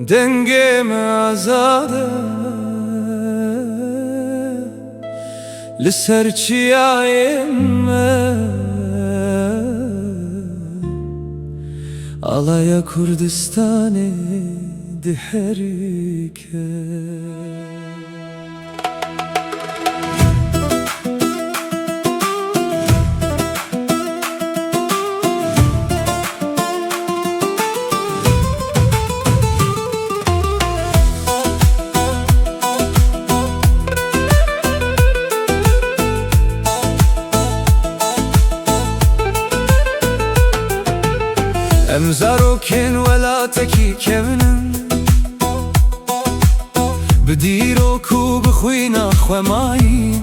دنگم آزاده لسر چیایم Alaya Kurdistan'ı diherike Em zaroken welateki kevnin Bdiroku bixwîna xwemayîn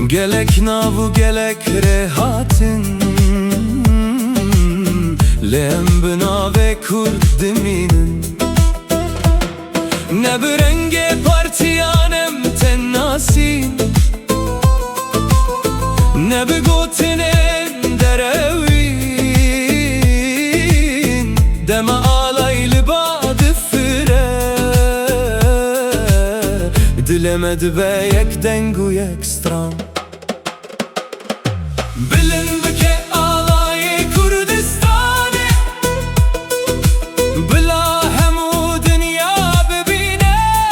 Gelek nav û gelek rêhatin Lê em bi navê Kurd dimînin Ne bi rengê partiyan em tên nasîn Ne bi gotinên derewî Deme alaylı badı fire Dilemedi be yek dengu yek stram Bilin bike alayı Kurdistan'ı Bila hemu dünya bibine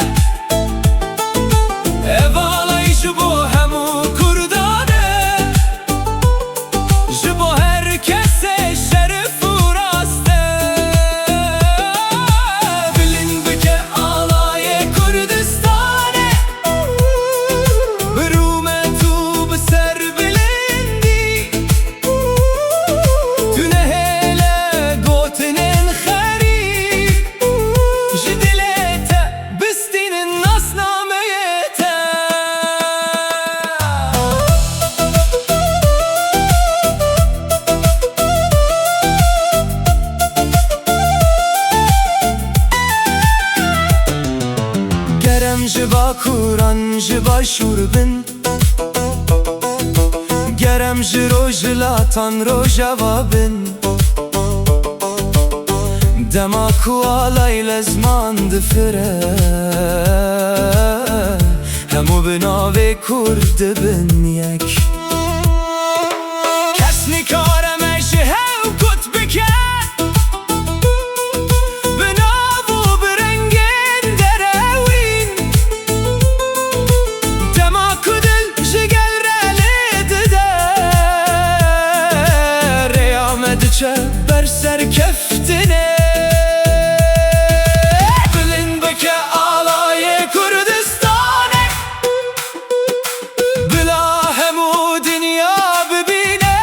Ev alayı bu hemu Kurdanı Bu herkese şerif Jiba Kur'an jiba şurbin Gerem jiro jilatan ro javabin Dema ku alay lezman difire Hemu binavê Kurd dibin yek Kes nikare me ji hev kut bike Berser keftine Bilin bike alayı Kurdistan'ı Bila hemu dünya bibine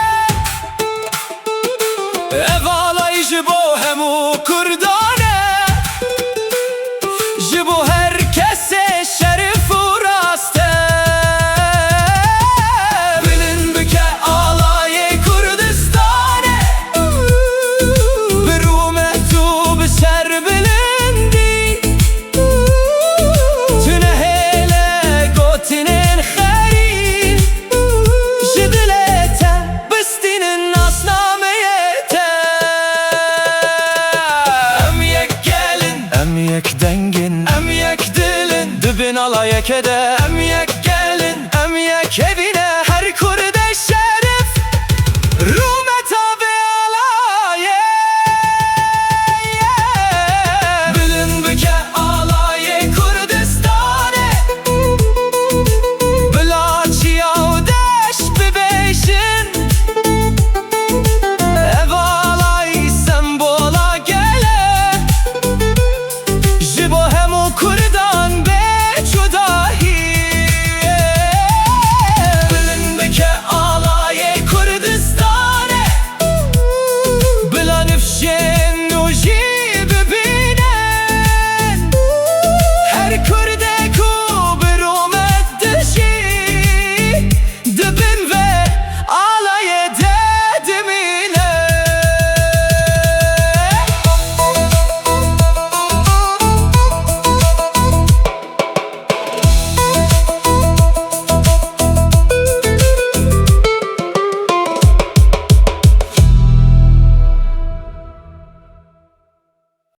Ev alayı jibo hemu Kurdanı Jibo herkese şerif u raste Emyek dengin, emyek dilin Dibin alayek ede Emyek gelin, emyek evine